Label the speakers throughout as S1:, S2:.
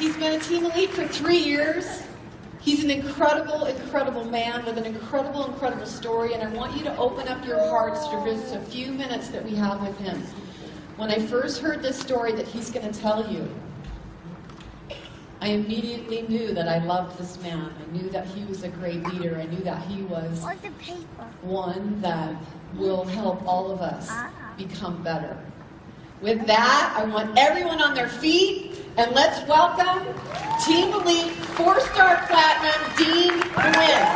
S1: He's been a team elite for 3 years. He's an incredible, incredible man with an incredible, incredible story, and I want you to open up your hearts to just a few minutes that we have with him. When I first heard this story that he's going to tell you, I immediately knew that I loved this man. I knew that he was a great leader. I knew that he was one that will help all of us become better. With that, I want everyone on their feet, and let's welcome Team Elite 4-star Platinum, Dean Nguyen.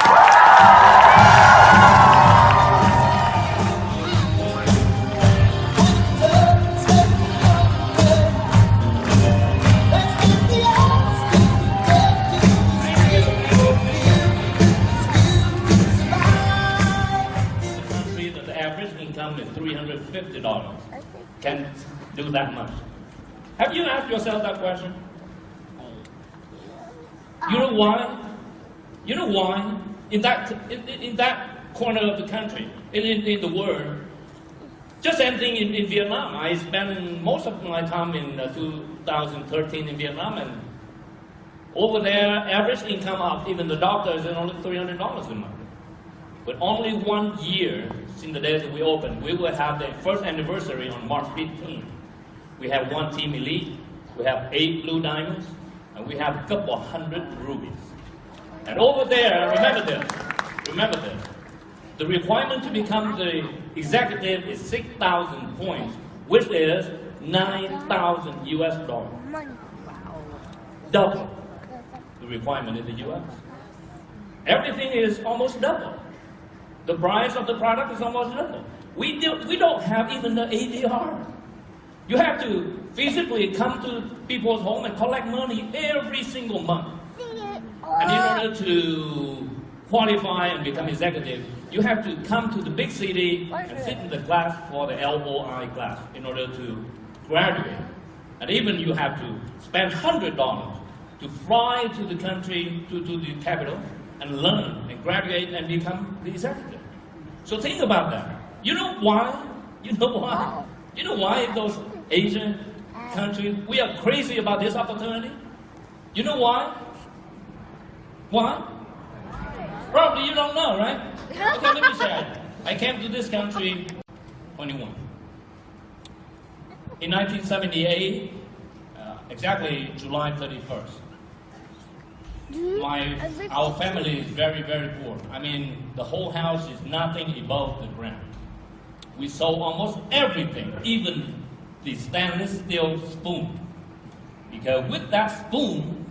S2: Is $350. Can do that much. Have you asked yourself that question? You know why? You know why? In that corner of the country, in the world, just same thing in Vietnam. I spent most of my time in 2013 in Vietnam, and over there, average income of even the doctors is only $300 a month. But only 1 year since the day that we opened, we will have the first anniversary on March 15th. We have 1 team elite, we have 8 blue diamonds, and we have a couple of 100 rubies. And over there, remember this, the requirement to become the executive is 6,000 points, which is 9,000 US dollars. Double the requirement in the US. Everything is almost double. The price of the product is almost double. We don't have even the ADR. You have to physically come to people's home and collect money every single month. And in order to qualify and become executive, you have to come to the big city and sit in the class for the LOI class in order to graduate. And even you have to spend $100 to fly to the country, to the capital, and learn and graduate and become the executive. So think about that. You know why? You know why? You know why those Asian countries, we are crazy about this opportunity? You know why? Why? Probably you don't know, right? Okay, let me share. I came to this country 21. In 1978, exactly July 31st. Our family is very, very poor. I mean, the whole house is nothing above the ground. We sold almost everything, even the stainless steel spoon. Because with that spoon,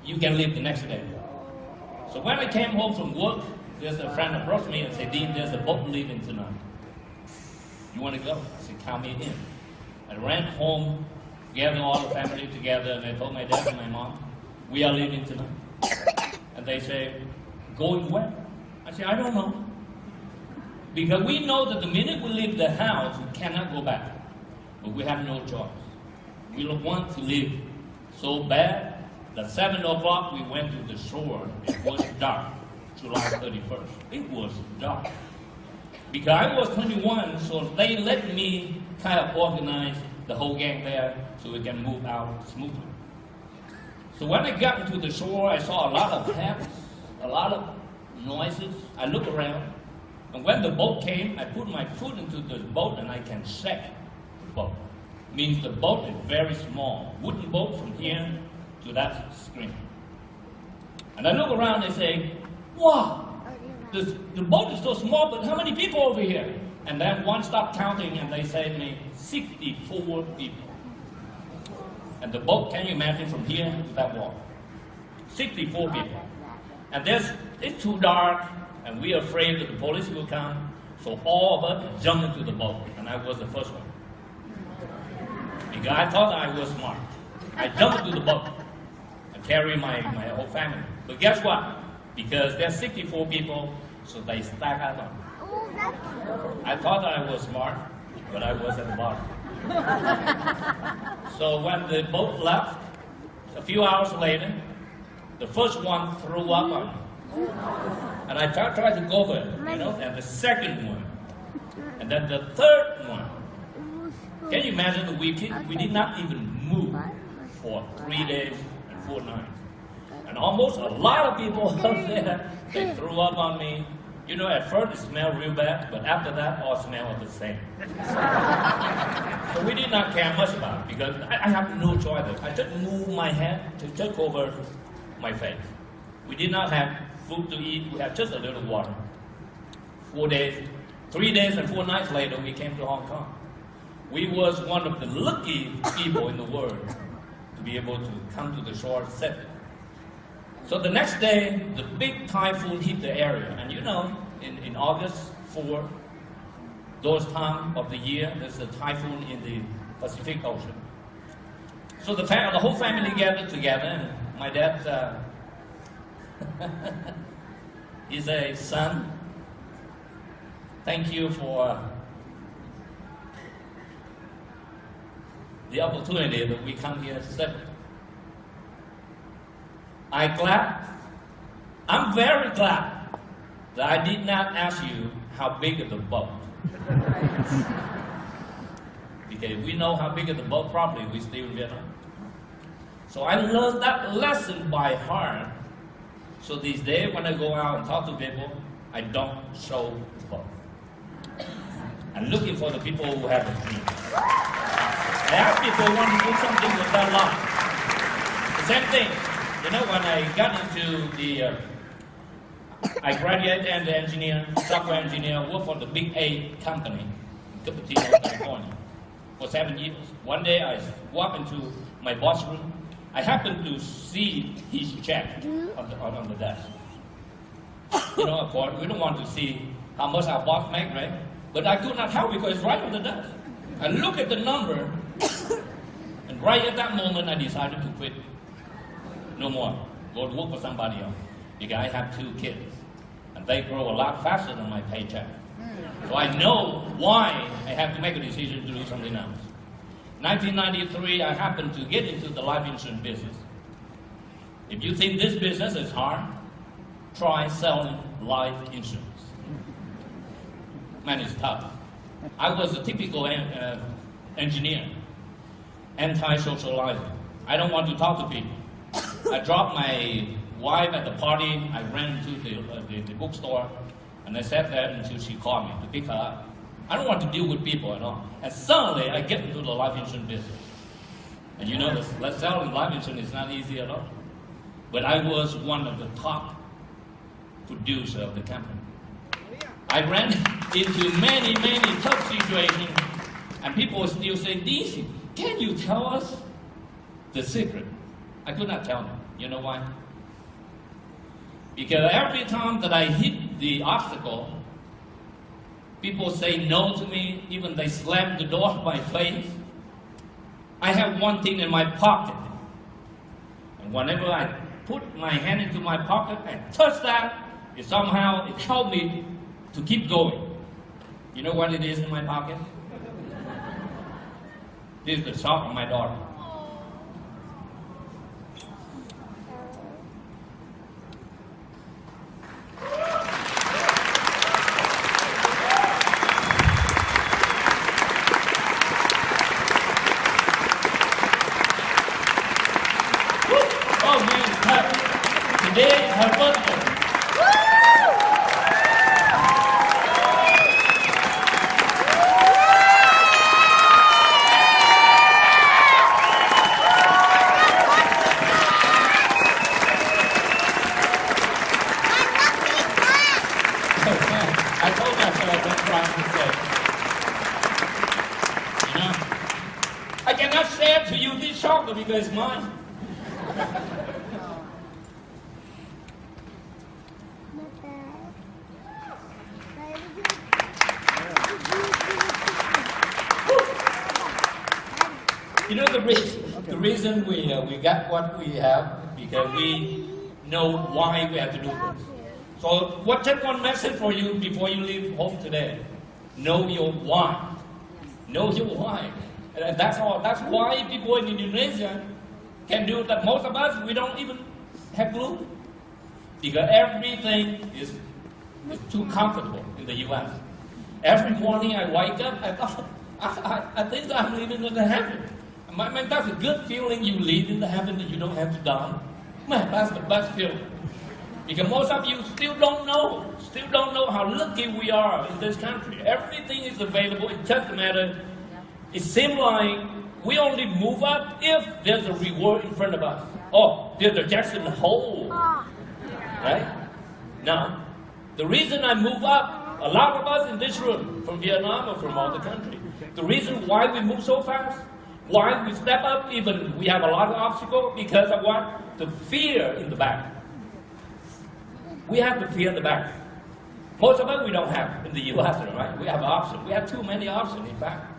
S2: you can live the next day. So when I came home from work, there's a friend approached me and said, Dean, there's a boat leaving tonight. You want to go? I said, count me in. I ran home, gathered all the family together, and I told my dad and my mom, we are leaving tonight. And they say, going where? I say, I don't know. Because we know that the minute we leave the house, we cannot go back. But we have no choice. We don't want to live so bad that 7 o'clock we went to the shore. It was dark, July 31st. It was dark. Because I was 21, so they let me kind of organize the whole gang there so we can move out smoothly. So when I got into the shore, I saw a lot of hats, a lot of noises. I looked around, and when the boat came, I put my foot into the boat and I can check the boat. Means the boat is very small, wooden boat from here to that screen. And I look around and say, wow, the boat is so small, but how many people over here? And then one stopped counting and they said to me, 64 people. And the boat, can you imagine from here to that wall? 64 people. And it's too dark, and we are afraid that the police will come, so all of us jumped into the boat, and I was the first one. Because I thought I was smart. I jumped into the boat and carried my whole family. But guess what? Because there's 64 people, so they stack up on me. I thought I was smart, but I was at the bottom. So when the boat left, a few hours later, the first one threw up on me. And I tried to go over it, and the second one. And then the third one. Can you imagine that we did not even move for 3 days 4 nights. And almost a lot of people up there, they threw up on me. You know, at first it smelled real bad, but after that, all smelled the same. So we did not care much about it because I had no choice. I just moved my head to take over my face. We did not have food to eat. We had just a little water. 4 days, 3 days and 4 nights later, we came to Hong Kong. We was one of the lucky people in the world to be able to come to the shore safely. So the next day, the big typhoon hit the area. And you know, in August 4, those time of the year, there's a typhoon in the Pacific Ocean. So the whole family gathered together, and my dad, he's a son. Thank you for the opportunity that we come here safely. I'm very glad that I did not ask you how big is the boat. Because if we know how big is the boat, probably we still in Vietnam. So I learned that lesson by heart. So these days when I go out and talk to people, I don't show the boat. I'm looking for the people who have a dream. I ask people who want to do something with their life. The same thing. You know, when I got into I graduated as an engineer, software engineer, worked for the big A company, Cupertino, California, for 7 years. One day I walked into my boss room. I happened to see his check on the desk. You know, of course, we don't want to see how much our boss makes, right? But I could not help because it's right on the desk. I look at the number, and right at that moment I decided to quit. No more. Go to work for somebody else. Because I have 2 kids. And they grow a lot faster than my paycheck. So I know why I have to make a decision to do something else. 1993, I happened to get into the life insurance business. If you think this business is hard, try selling life insurance. Man, it's tough. I was a typical engineer, anti-socializer. I don't want to talk to people. I dropped my wife at the party. I ran to the bookstore, and I sat there until she called me to pick her up. I don't want to deal with people at all. And suddenly, I get into the life insurance business. And you know, selling life insurance is not easy at all. But I was one of the top producers of the company. I ran into many, many tough situations, and people still say, DC, can you tell us the secret? I could not tell them. You know why? Because every time that I hit the obstacle, people say no to me, even they slam the door in my face. I have one thing in my pocket. And whenever I put my hand into my pocket and touch that, it helped me to keep going. You know what it is in my pocket? This is the sock of my daughter. Today is her birthday. I told myself don't try to say. You know, I cannot share to you this chocolate because it's mine. You know the reason we got what we have because we know why we have to do this. So take one message for you before you leave home today. Know your why. Know your why. And that's all. That's why people in Indonesia can do that. Most of us, we don't even have clue. Because everything is too comfortable in the U.S. Every morning I wake up, I think I'm living in the heaven. Man, that's a good feeling you live in the heaven that you don't have to die. Man, that's the best feeling. Because most of you still don't know how lucky we are in this country. Everything is available. It's just a matter, it seems like we only move up if there's a reward in front of us. Oh, there's a Jackson Hole. Right? Now, the reason I move up, a lot of us in this room, from Vietnam or from other countries, the reason why we move so fast, why we step up, even we have a lot of obstacles, because of what? The fear in the back. We have the fear in the back. Most of us we don't have in the U.S., right? We have options. We have too many options, in fact.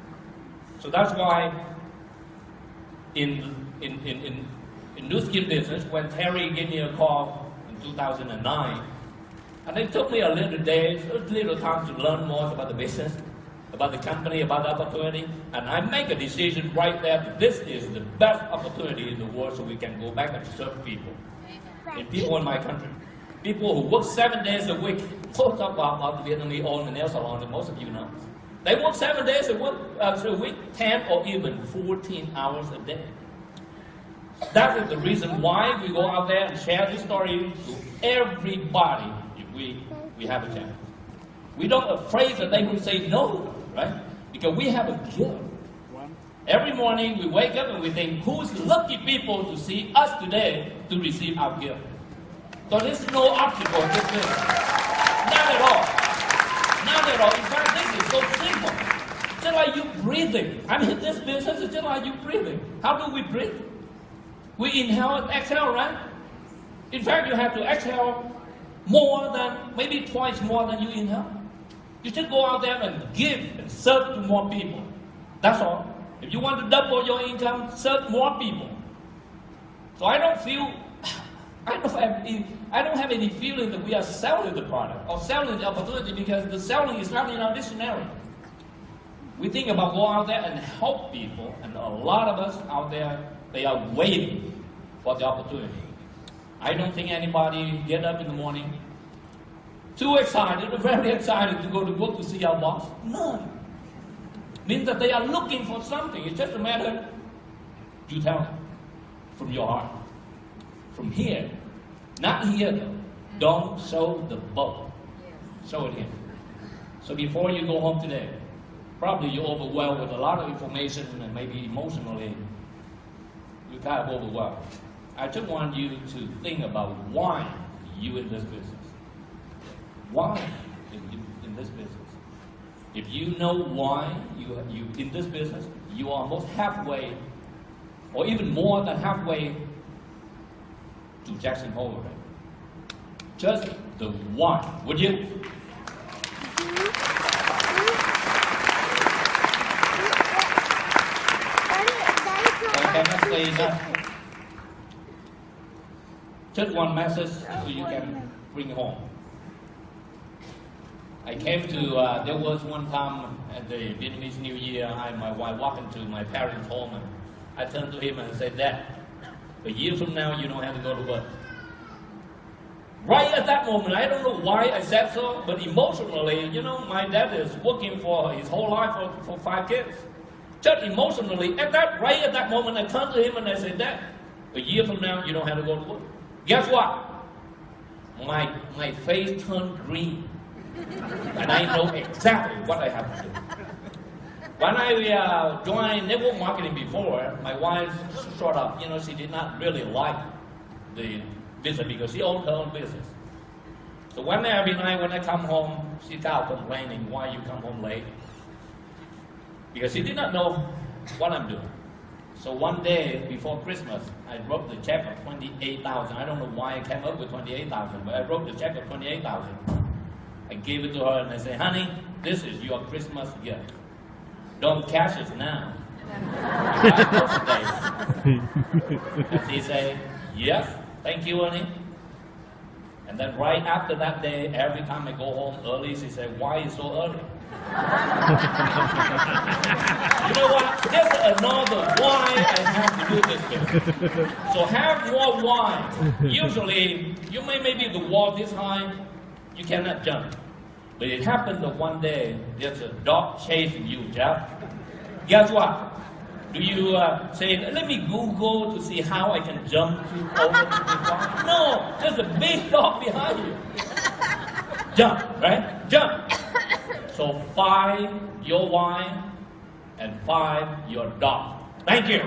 S2: So that's why in new skin business, when Terry gave me a call in 2009, and it took me a little time to learn more about the business, about the company, about the opportunity, and I make a decision right there that this is the best opportunity in the world so we can go back and serve people. And people in my country. People who work 7 days a week. Most of our Vietnamese own the nail salon, that most of you know. They work 7 days a week, 10 or even 14 hours a day. That is the reason why we go out there and share this story to everybody if we have a chance. We don't afraid that they will say no, right? Because we have a gift. Every morning we wake up and we think, who's the lucky people to see us today to receive our gift? So there's no obstacle in this business. Not at all. Not at all. In fact, this is so simple. Just like you breathing. I mean, this business is just like you breathing. How do we breathe? We inhale and exhale, right? In fact, you have to exhale more than, maybe twice more than you inhale. You should go out there and give and serve to more people. That's all. If you want to double your income, serve more people. So I don't have any feeling that we are selling the product or selling the opportunity, because the selling is not in our dictionary. We think about go out there and help people, and a lot of us out there, they are waiting for the opportunity. I don't think anybody get up in the morning too excited, very excited to go to work to see our boss. None. Means that they are looking for something. It's just a matter, you tell them from your heart. From here, not here though. Don't show the boat. Show it here. So before you go home today, probably you're overwhelmed with a lot of information and maybe emotionally you're kind of overwhelmed. I just want you to think about why you in this business. Why in this business? If you know why you in this business, you are almost halfway, or even more than halfway to Jackson Hole already. Just the why, would you? I cannot say that. Just one message so you can bring home. I came to, there was one time at the Vietnamese New Year, I and my wife walked into my parents' home, and I turned to him and said, Dad, a year from now you don't have to go to work. Right at that moment, I don't know why I said so, but emotionally, you know, my dad is working for his whole life for 5 kids. Just emotionally, right at that moment, I turned to him and I said, Dad, a year from now you don't have to go to work. Guess what? My face turned green. And I know exactly what I have to do. When I joined network marketing before, my wife sort of, you know, she did not really like the business because she owned her own business. So every night when I come home, she started complaining, why you come home late? Because she did not know what I'm doing. So one day before Christmas, I wrote the check of $28,000. I don't know why I came up with $28,000, but I wrote the check of $28,000. I gave it to her and I said, honey, this is your Christmas gift. Don't cash it now. And she said, yes, thank you, honey. And then right after that day, every time I go home early, she said, why are you so early? You know what? There's another why I have to do this business. So have more why. Usually, you maybe the wall this high, you cannot jump. But it happened that one day, there's a dog chasing you, Jeff. Guess what? Do you say, let me Google to see how I can jump over to this one? No, there's a big dog behind you. Jump, right? Jump. So 5, your wife, and 5, your dog. Thank you.